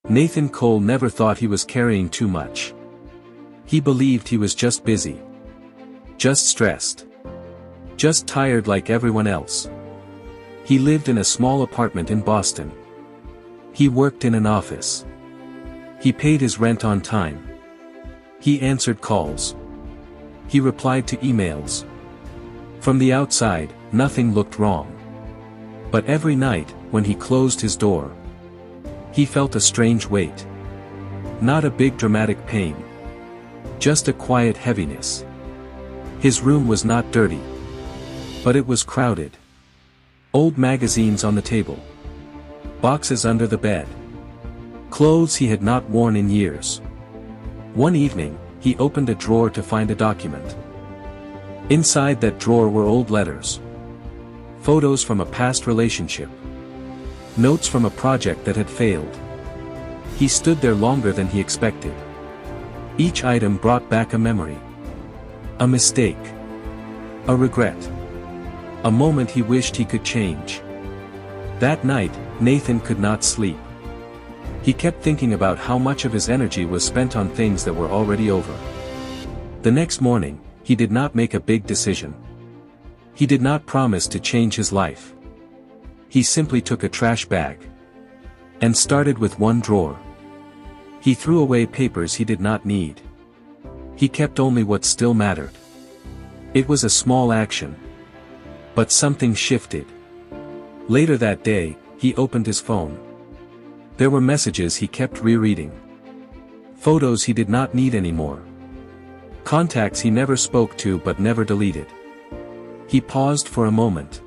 Nathan Cole never thought he was carrying too much. He believed he was just busy. Just stressed. Just tired like everyone else. He lived in a small apartment in Boston. He worked in an office. He paid his rent on time. He answered calls. He replied to emails. From the outside, nothing looked wrong. But every night, when he closed his door, he felt a strange weight. Not a big dramatic pain. Just a quiet heaviness. His room was not dirty. But it was crowded. Old magazines on the table. Boxes under the bed. Clothes he had not worn in years. One evening, he opened a drawer to find a document. Inside that drawer were old letters. Photos from a past relationship. Notes from a project that had failed. He stood there longer than he expected. Each item brought back a memory. A mistake. A regret. A moment he wished he could change. That night, Nathan could not sleep. He kept thinking about how much of his energy was spent on things that were already over. The next morning, he did not make a big decision. He did not promise to change his life. He simply took a trash bag. And started with one drawer. He threw away papers he did not need. He kept only what still mattered. It was a small action. But something shifted. Later that day, he opened his phone. There were messages he kept rereading. Photos he did not need anymore. Contacts he never spoke to but never deleted. He paused for a moment.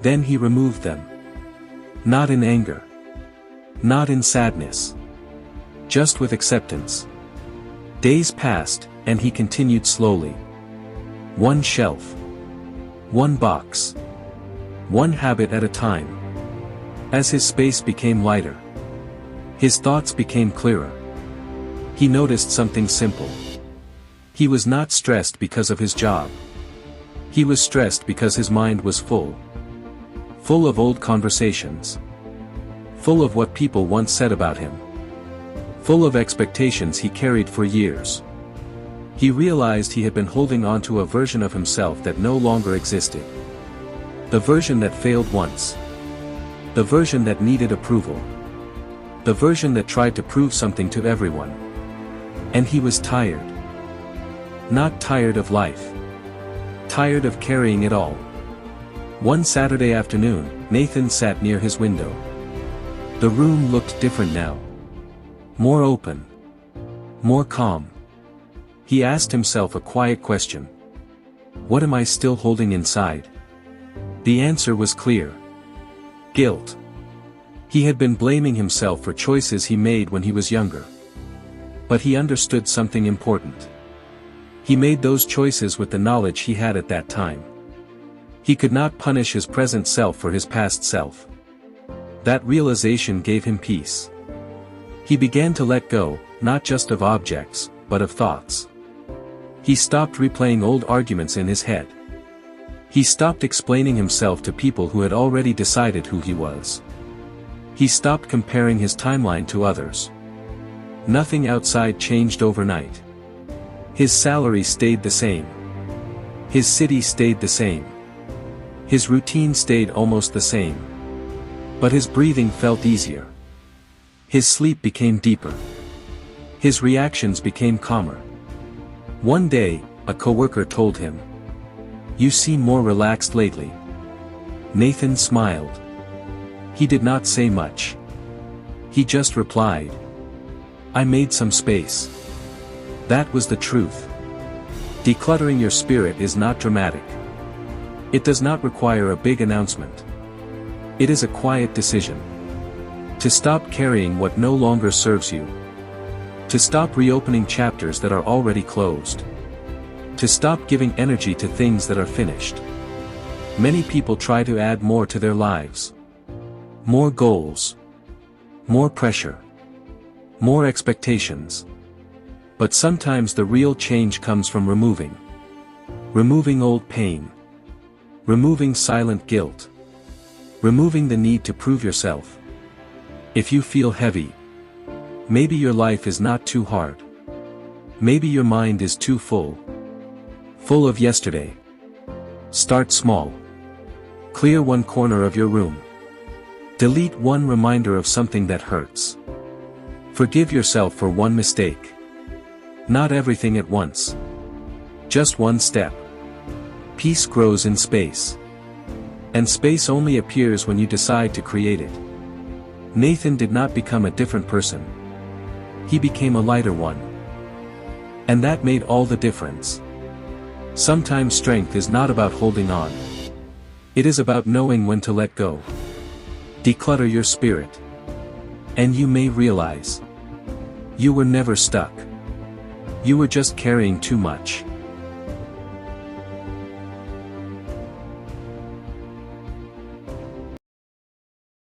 Then he removed them. Not in anger. Not in sadness. Just with acceptance. Days passed, and he continued slowly. One shelf. One box. One habit at a time. As his space became lighter, his thoughts became clearer. He noticed something simple. He was not stressed because of his job. He was stressed because his mind was full. Full of old conversations. Full of what people once said about him. Full of expectations he carried for years. He realized he had been holding on to a version of himself that no longer existed. The version that failed once. The version that needed approval. The version that tried to prove something to everyone. And he was tired. Not tired of life. Tired of carrying it all. One Saturday afternoon, Nathan sat near his window. The room looked different now. More open. More calm. He asked himself a quiet question. What am I still holding inside? The answer was clear. Guilt. He had been blaming himself for choices he made when he was younger. But he understood something important. He made those choices with the knowledge he had at that time. He could not punish his present self for his past self. That realization gave him peace. He began to let go, not just of objects, but of thoughts. He stopped replaying old arguments in his head. He stopped explaining himself to people who had already decided who he was. He stopped comparing his timeline to others. Nothing outside changed overnight. His salary stayed the same. His city stayed the same. His routine stayed almost the same. But his breathing felt easier. His sleep became deeper. His reactions became calmer. One day, a coworker told him, "You seem more relaxed lately." Nathan smiled. He did not say much. He just replied, "I made some space." That was the truth. Decluttering your spirit is not dramatic. It does not require a big announcement. It is a quiet decision. To stop carrying what no longer serves you. To stop reopening chapters that are already closed. To stop giving energy to things that are finished. Many people try to add more to their lives. More goals. More pressure. More expectations. But sometimes the real change comes from removing. Removing old pain. Removing silent guilt. Removing the need to prove yourself. If you feel heavy, Maybe your life is not too hard. Maybe your mind is too full. Full of yesterday. Start small. Clear one corner of your room. Delete one reminder of something that hurts. Forgive yourself for one mistake. Not everything at once. Just one step. Peace grows in space. And space only appears when you decide to create it. Nathan did not become a different person. He became a lighter one. And that made all the difference. Sometimes strength is not about holding on. It is about knowing when to let go. Declutter your spirit. And you may realize. You were never stuck. You were just carrying too much.